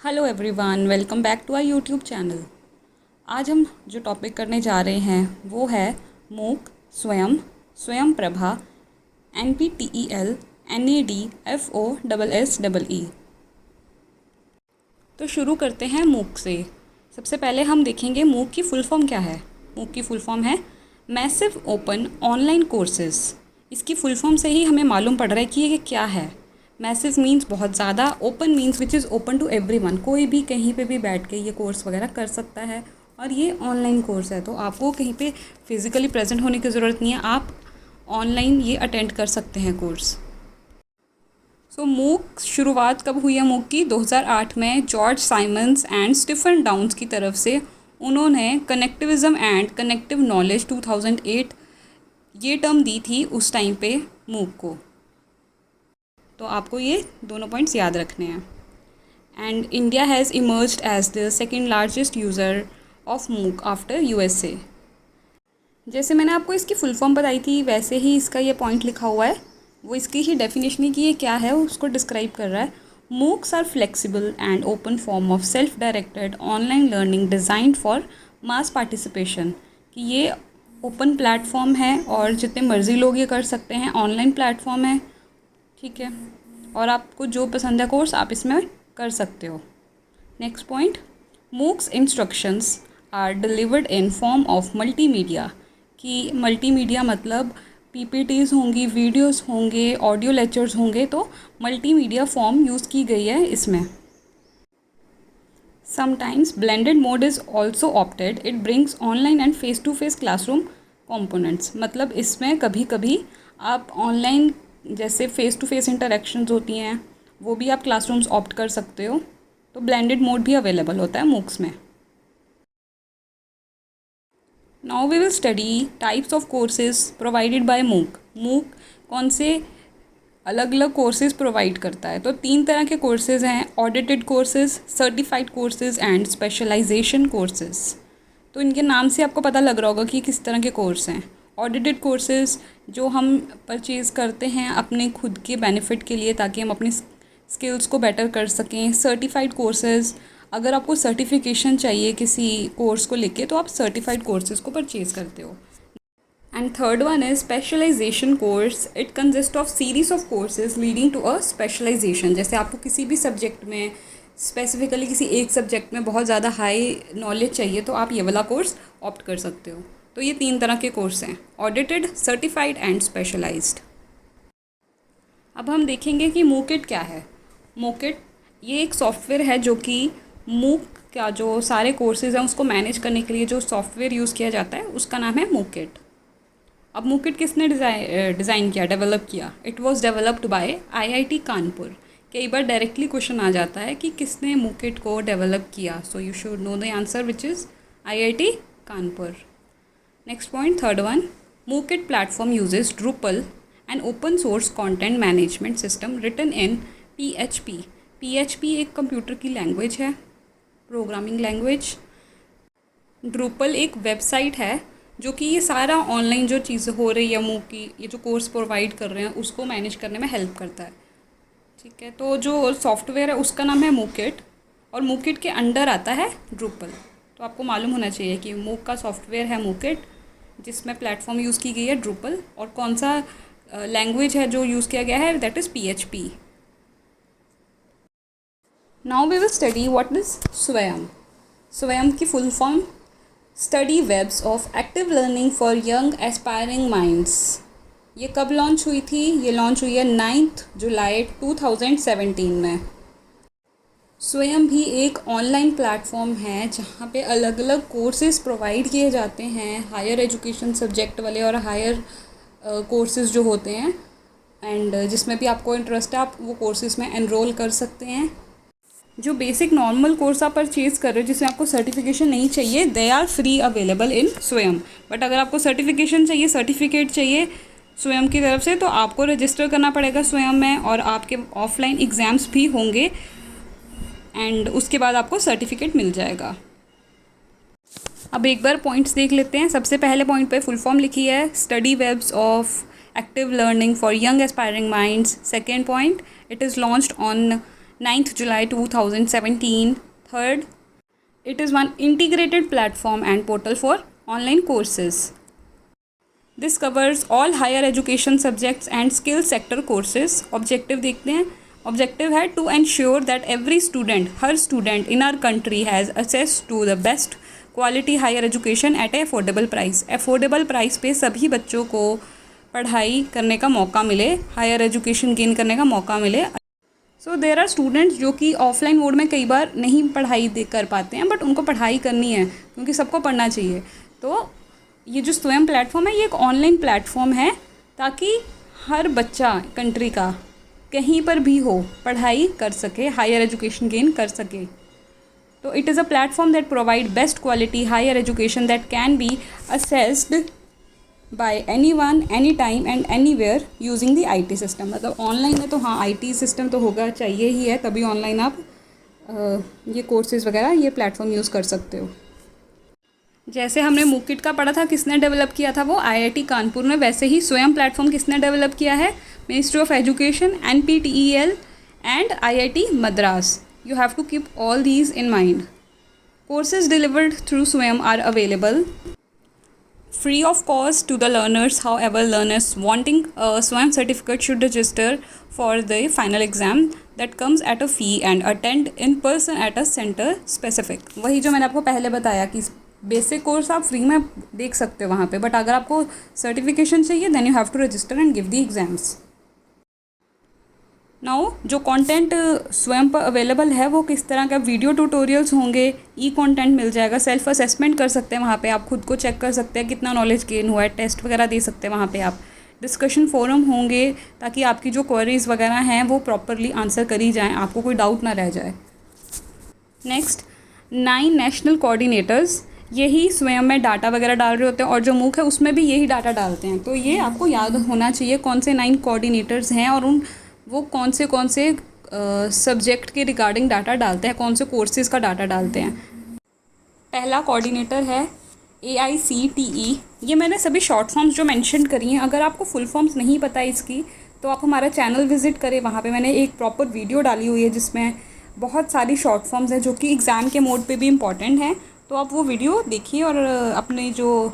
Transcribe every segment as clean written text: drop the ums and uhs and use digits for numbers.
Hello everyone, welcome back to our YouTube channel. आज हम जो टॉपिक करने जा रहे हैं वो है मूक, स्वयं, स्वयं प्रभा, NPTEL, NAD, FOSSEE। तो शुरू करते हैं मूक से। सबसे पहले हम देखेंगे मूक की फुल फॉर्म क्या है। मूक की फुल फॉर्म है मैसिव ओपन ऑनलाइन कोर्सेज। इसकी फुल फॉर्म से ही हमें मालूम पड़ रहा है कि ये क्या है। मैसिव मीन्स बहुत ज़्यादा, open means which is open to everyone. कोई भी कहीं पे भी बैठ के ये कोर्स वगैरह कर सकता है और ये ऑनलाइन कोर्स है, तो आपको कहीं पे फिज़िकली प्रेजेंट होने की ज़रूरत नहीं है, आप ऑनलाइन ये अटेंड कर सकते हैं कोर्स। सो मूक शुरुआत कब हुई है मूक की? 2008 में George Siemens and Stephen Downes की तरफ से उन्होंने कनेक्टिविज़म एंड कनेक्टिव नॉलेज 2008 ये टर्म दी थी उस टाइम पे मूक को। तो आपको ये दोनों पॉइंट्स याद रखने हैं। And India has emerged as the second largest user of MOOC after USA। जैसे मैंने आपको इसकी फुल फॉर्म बताई थी वैसे ही इसका ये पॉइंट लिखा हुआ है, वो इसकी ही डेफिनेशन है कि ये क्या है उसको डिस्क्राइब कर रहा है। MOOCs are flexible and open form of self directed online learning designed for mass participation. कि ये ओपन प्लेटफॉर्म है और जितने मर्ज़ी लोग ये कर सकते हैं, ऑनलाइन प्लेटफॉर्म है, ठीक है, और आपको जो पसंद है कोर्स आप इसमें कर सकते हो। Next point, MOOCs instructions are delivered in form of multimedia. कि मल्टीमीडिया मतलब PPTs होंगी, वीडियोस होंगे, ऑडियो लेक्चर्स होंगे, तो मल्टीमीडिया फॉर्म यूज़ की गई है इसमें। Sometimes blended mode is also opted, it brings online and face to face classroom components. मतलब इसमें कभी कभी आप ऑनलाइन जैसे फ़ेस टू फेस इंटरेक्शंस होती हैं वो भी आप क्लासरूम्स ऑप्ट कर सकते हो, तो ब्लेंडेड मोड भी अवेलेबल होता है मूक्स में। Now we will study types of courses provided by MOOC. MOOC कौन से अलग अलग कोर्सेज प्रोवाइड करता है? तो 3 तरह के कोर्सेज हैं, audited courses, certified courses and specialisation courses. तो इनके नाम से आपको पता लग रहा होगा कि किस तरह के कोर्स हैं। ऑडिटेड कोर्सेज जो हम परचेज़ करते हैं अपने खुद के बेनिफिट के लिए ताकि हम अपनी स्किल्स को बेटर कर सकें। सर्टिफाइड कोर्सेज, अगर आपको सर्टिफिकेशन चाहिए किसी कोर्स को लेके तो आप सर्टिफाइड कोर्सेज को परचेज़ करते हो। And third one is specialisation course. It consist of series of courses leading to a specialisation. जैसे आपको किसी भी सब्जेक्ट में, स्पेसिफिकली किसी एक सब्जेक्ट में बहुत ज़्यादा हाई नॉलेज चाहिए तो आप ये वाला कोर्स ऑप्ट कर सकते हो। तो ये 3 तरह के कोर्स हैं, ऑडिटेड, सर्टिफाइड एंड स्पेशलाइज्ड। अब हम देखेंगे कि मूकिट क्या है। मूकिट ये एक सॉफ्टवेयर है जो कि मूक का जो सारे कोर्सेज हैं उसको मैनेज करने के लिए जो सॉफ्टवेयर यूज़ किया जाता है उसका नाम है मूकिट। अब मूकिट किसने डिज़ाइन किया, डेवलप किया? It was developed by IIT Kanpur. कई बार डायरेक्टली क्वेश्चन आ जाता है कि किसने मूकिट को डेवलप किया, so you should know the answer which is IIT Kanpur. Next point, third one, MOOKIT platform uses Drupal, an open source content management system written in PHP। PHP एक computer की language है, programming language. Drupal एक website है जो कि ये सारा online जो चीज़ें हो रही है मूक की, ये जो कोर्स प्रोवाइड कर रहे हैं उसको मैनेज करने में हेल्प करता है, ठीक है। तो जो सॉफ्टवेयर है उसका नाम है मूकिट और मूकिट के अंडर आता है Drupal। तो आपको मालूम होना चाहिए कि मूक का सॉफ्टवेयर है मूकिट जिसमें प्लेटफॉर्म यूज़ की गई है Drupal, और कौन सा लैंग्वेज है जो यूज़ किया गया है, that is PHP। Now we will study what is Swayam. Swayam की full form study webs of active learning for young aspiring minds. ये कब लॉन्च हुई थी? ये लॉन्च हुई है 9 जुलाई 2017 में। स्वयं भी एक ऑनलाइन प्लेटफॉर्म है जहाँ पे अलग अलग कोर्सेज प्रोवाइड किए जाते हैं, हायर एजुकेशन सब्जेक्ट वाले और हायर कोर्सेज जो होते हैं, एंड जिसमें भी आपको इंटरेस्ट है आप वो कोर्सेज में एनरोल कर सकते हैं। जो बेसिक नॉर्मल कोर्स आप परचेज़ कर रहे हो जिसमें आपको सर्टिफिकेशन नहीं चाहिए, they are free available in Swayam. But अगर आपको सर्टिफिकेशन चाहिए, सर्टिफिकेट चाहिए स्वयं की तरफ से, तो आपको रजिस्टर करना पड़ेगा स्वयं में और आपके ऑफलाइन एग्ज़ाम्स भी होंगे एंड उसके बाद आपको सर्टिफिकेट मिल जाएगा। अब एक बार पॉइंट्स देख लेते हैं। सबसे पहले पॉइंट पे फुल फॉर्म लिखी है study webs of active learning for young aspiring minds. Second point, it is launched on 9th July 2017. Third, it is one integrated platform and portal for online courses. This covers all higher education subjects and skill sector courses. Objective देखते हैं. Objective है to ensure that every student, her student in our country has access to the best quality higher education at a affordable price. Affordable price पे सभी बच्चों को पढ़ाई करने का मौका मिले, हायर एजुकेशन गेन करने का मौका मिले. सो देर आर स्टूडेंट्स जो कि ऑफलाइन मोड में कई बार नहीं पढ़ाई कर पाते हैं, बट उनको पढ़ाई करनी है क्योंकि सबको पढ़ना चाहिए. तो ये जो स्वयं प्लेटफॉर्म है, ये एक ऑनलाइन प्लेटफॉर्म है ताकि हर बच्चा कंट्री का कहीं पर भी हो पढ़ाई कर सके, हायर एजुकेशन गेन कर सके. तो it is a platform that provide best quality higher education that can be assessed by anyone anytime and anywhere using the IT system. मतलब ऑनलाइन है तो हाँ IT सिस्टम तो होगा चाहिए ही है, तभी ऑनलाइन आप ये कोर्सेज़ वगैरह ये प्लेटफॉर्म यूज़ कर सकते हो. जैसे हमने मूक किट का पढ़ा था, किसने डेवलप किया था, वो IIT कानपुर ने. वैसे ही स्वयं प्लेटफॉर्म किसने डेवलप किया है, ministry of education, NPTEL and IIT Madras. You have to keep all these in mind. Courses delivered through Swayam are available free of cost to the learners. However, learners wanting a Swayam certificate should register for the final exam that comes at a fee and attend in person at a center specific. वही जो मैंने आपको पहले बताया कि basic course आप free में देख सकते हो वहाँ पे, बट अगर आपको सर्टिफिकेशन चाहिए then you have to register and give the exams. Now जो कंटेंट स्वयं पर अवेलेबल है वो किस तरह का, वीडियो ट्यूटोरियल्स होंगे, कंटेंट मिल जाएगा, सेल्फ असेसमेंट कर सकते हैं वहाँ पे, आप खुद को चेक कर सकते हैं कितना नॉलेज गेन हुआ है, टेस्ट वगैरह दे सकते हैं वहाँ पे आप. डिस्कशन फोरम होंगे ताकि आपकी जो क्वेरीज वगैरह हैं वो प्रॉपरली आंसर करी जाएँ, आपको कोई डाउट ना रह जाए. नेक्स्ट, 9 नेशनल कोऑर्डिनेटर्स यही स्वयं में डाटा वगैरह डाल रहे होते हैं और जो मूक है उसमें भी यही डाटा डालते हैं. तो ये आपको याद होना चाहिए कौन से 9 कोऑर्डिनेटर्स हैं और वो कौन से सब्जेक्ट के रिगार्डिंग डाटा डालते हैं, कौन से कोर्सेज़ का डाटा डालते हैं. पहला कोऑर्डिनेटर है AICTE. ये मैंने सभी शॉर्ट फॉर्म्स जो मेंशन करी हैं, अगर आपको फुल फॉर्म्स नहीं पता इसकी तो आप हमारा चैनल विज़िट करें. वहाँ पे मैंने एक प्रॉपर वीडियो डाली हुई है जिसमें बहुत सारी शॉर्ट फॉर्म्स हैं जो कि एग्ज़ाम के मोड पे भी इम्पॉर्टेंट हैं. तो आप वो वीडियो देखिए और अपने जो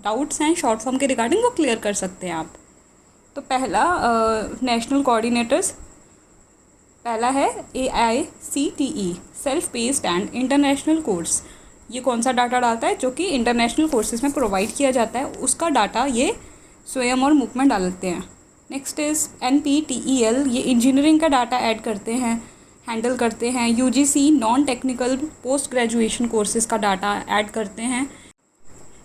डाउट्स हैं शॉर्ट फॉर्म के रिगार्डिंग वो क्लियर कर सकते हैं आप. तो पहला नेशनल कोऑर्डिनेटर्स पहला है AICTE, self paced and international course. ये कौन सा डाटा डालता है, जो कि इंटरनेशनल कोर्सेज में प्रोवाइड किया जाता है, उसका डाटा ये स्वयं और मूक में डालते हैं. Next is NPTEL. ये इंजीनियरिंग का डाटा ऐड करते हैं, हैंडल करते हैं. UGC non technical post graduation courses का डाटा ऐड करते हैं.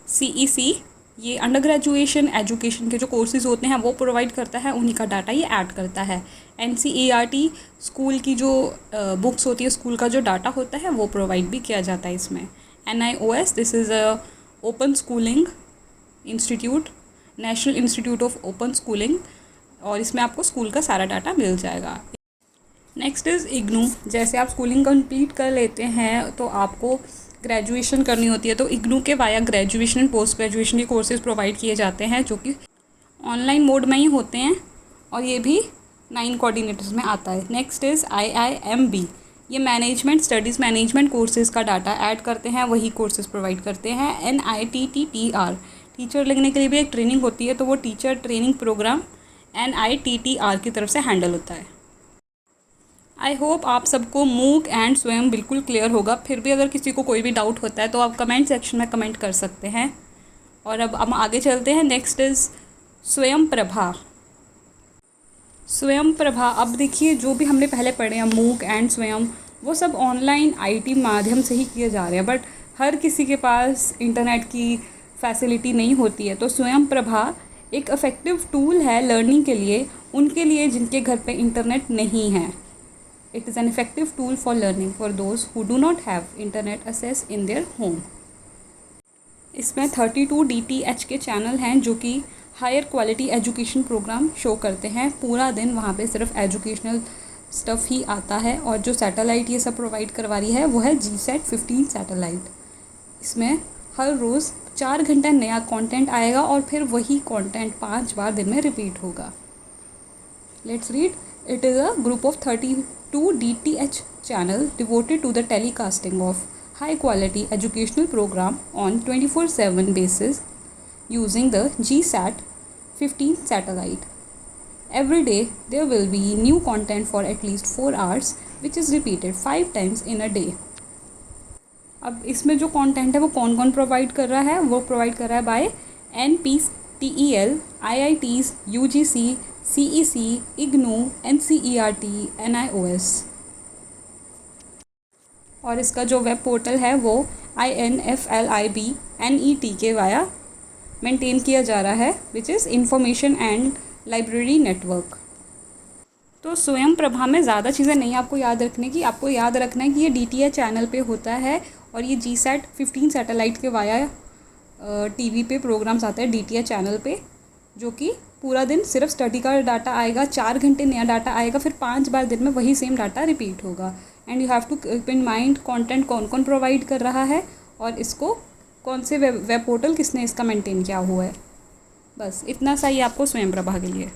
CEC ये अंडर ग्रेजुएशन एजुकेशन के जो कोर्सेज़ होते हैं वो प्रोवाइड करता है, उन्हीं का डाटा ये ऐड करता है. NCERT स्कूल की जो बुक्स होती है, स्कूल का जो डाटा होता है वो प्रोवाइड भी किया जाता है इसमें. NIOS this is a open schooling institute, national institute of open schooling, और इसमें आपको स्कूल का सारा डाटा मिल जाएगा. Next is IGNOU. जैसे आप स्कूलिंग कंप्लीट कर लेते हैं तो आपको ग्रेजुएशन करनी होती है, तो IGNOU के via graduation and post graduation के कोर्सेज़ प्रोवाइड किए जाते हैं जो कि ऑनलाइन मोड में ही होते हैं, और ये भी 9 कोऑर्डिनेटर्स में आता है. Next is IIMB. ये मैनेजमेंट स्टडीज़ मैनेजमेंट कोर्सेज़ का डाटा ऐड करते हैं, वही कोर्सेज़ प्रोवाइड करते हैं. NITTTR टीचर लगने के लिए भी एक ट्रेनिंग होती है, तो वो टीचर ट्रेनिंग प्रोग्राम NITTR की तरफ से हैंडल होता है. आई होप आप सबको मूक एंड स्वयं बिल्कुल क्लियर होगा. फिर भी अगर किसी को कोई भी डाउट होता है तो आप कमेंट सेक्शन में कमेंट कर सकते हैं. और अब हम आगे चलते हैं. नेक्स्ट इज़ स्वयं प्रभा. स्वयं प्रभा, अब देखिए जो भी हमने पहले पढ़े हैं मूक एंड स्वयं, वो सब ऑनलाइन IT माध्यम से ही किए जा रहे हैं, बट हर किसी के पास इंटरनेट की फैसिलिटी नहीं होती है. तो स्वयं प्रभा एक इफ़ेक्टिव टूल है लर्निंग के लिए, उनके लिए जिनके घर पे इंटरनेट नहीं है. It is an effective tool for learning for those who do not have internet access in their home. इसमें 32 DTH के चैनल हैं जो कि higher quality education programme show करते हैं. पूरा दिन वहाँ पे सिर्फ एजुकेशनल स्टफ़ ही आता है, और जो सैटेलाइट ये सब प्रोवाइड करवा रही है वो है GSAT 15 सैटेलाइट. इसमें हर रोज़ 4 घंटे नया कंटेंट आएगा और फिर वही कंटेंट 5 बार दिन में रिपीट होगा. Let's read. It is a group of 30 2 DTH channel devoted to the telecasting of high quality educational program on 24/7 basis using the GSAT 15 satellite. Every day there will be new content for at least 4 hours which is repeated 5 times in a day. अब इसमें जो content है वो कौन कौन provide कर रहा है, वो प्रोवाइड कर रहा है bye NPTEL, IITs, UGC, CEC, IGNOU, NCERT, NIOS. और इसका जो वेब पोर्टल है वो INFLIB-NET के वाया मेंटेन किया जा रहा है, which is information and library network. तो स्वयं प्रभा में ज़्यादा चीज़ें नहीं आपको याद रखने की, आपको याद रखना है कि ये DTH चैनल पे होता है और ये GSAT 15 सैटेलाइट के वाया TV पे प्रोग्राम्स आते हैं DTH चैनल पे, जो कि पूरा दिन सिर्फ स्टडी का डाटा आएगा, 4 घंटे नया डाटा आएगा, फिर 5 बार दिन में वही सेम डाटा रिपीट होगा। And you have to keep in mind content कौन कौन प्रोवाइड कर रहा है और इसको कौन से वेब पोर्टल किसने इसका मेंटेन किया हुआ है। बस इतना सा ही आपको स्वयं प्रभा के लिए।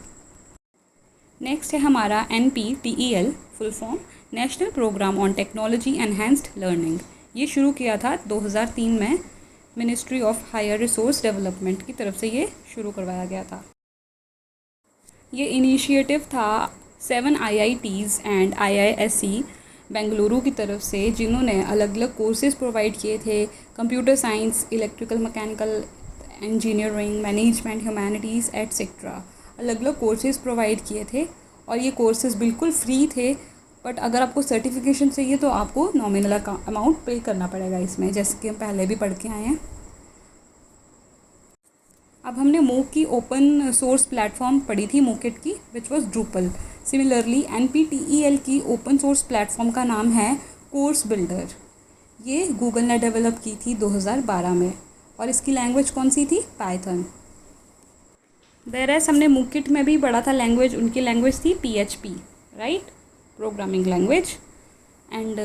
नेक्स्ट है हमारा NPTEL, full form national programme on technology enhanced learning. ये शुरू किया था 2003 में, ministry of higher resource development की तरफ से ये शुरू करवाया गया था। ये इनिशिएटिव था 7 IITs एंड IISc बेंगलुरु की तरफ से, जिन्होंने अलग अलग कोर्सेज प्रोवाइड किए थे, computer science, electrical mechanical engineering, management, humanities etcetera, अलग अलग कोर्सेज प्रोवाइड किए थे। और ये कोर्सेज बिल्कुल फ्री थे, बट अगर आपको सर्टिफिकेशन चाहिए तो आपको नॉमिनल अमाउंट पे करना पड़ेगा इसमें, जैसे कि हम पहले भी पढ़ के आए हैं। अब हमने मूक की ओपन सोर्स प्लेटफॉर्म पढ़ी थी, मूकिट की, which was Drupal. Similarly NPTEL की ओपन सोर्स प्लेटफॉर्म का नाम है कोर्स बिल्डर। ये गूगल ने डेवलप की थी 2012 में, और इसकी लैंग्वेज कौन सी थी? पाइथन। देयरएज हमने मूकिट में भी पढ़ा था लैंग्वेज, उनकी लैंग्वेज थी PHP, right, programming language. And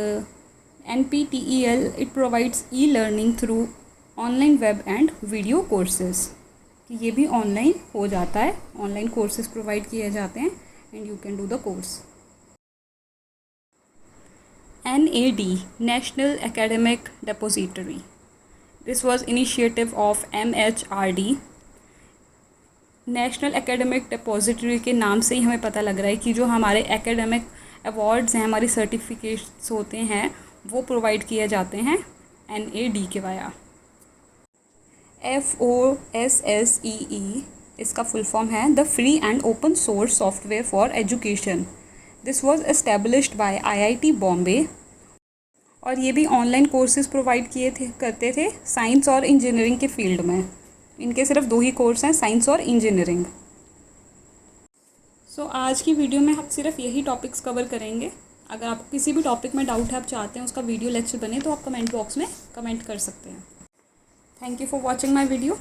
NPTEL it provides e-learning through online web and video courses, कि ये भी ऑनलाइन हो जाता है, ऑनलाइन कोर्सेज प्रोवाइड किए जाते हैं and you can do the course. NAD, national academic depository, this was initiative of MHRD। National academic depository के नाम से ही हमें पता लग रहा है कि जो हमारे एकेडमिक अवार्ड्स हैं, हमारी सर्टिफिकेट्स होते हैं, वो प्रोवाइड किए जाते हैं NAD के वाया। FOSSEE, इसका फुल फॉर्म है the free and open source software for education. This was established by IIT Bombay, और ये भी ऑनलाइन कोर्सेज प्रोवाइड करते थे साइंस और इंजीनियरिंग के फील्ड में। इनके सिर्फ 2 ही कोर्स हैं, साइंस और इंजीनियरिंग। सो आज की वीडियो में हम सिर्फ यही टॉपिक्स कवर करेंगे। अगर आपको किसी भी टॉपिक में डाउट है, आप चाहते हैं उसका वीडियो लेक्चर बने, तो आप कमेंट बॉक्स में कमेंट कर सकते हैं। Thank you for watching my video.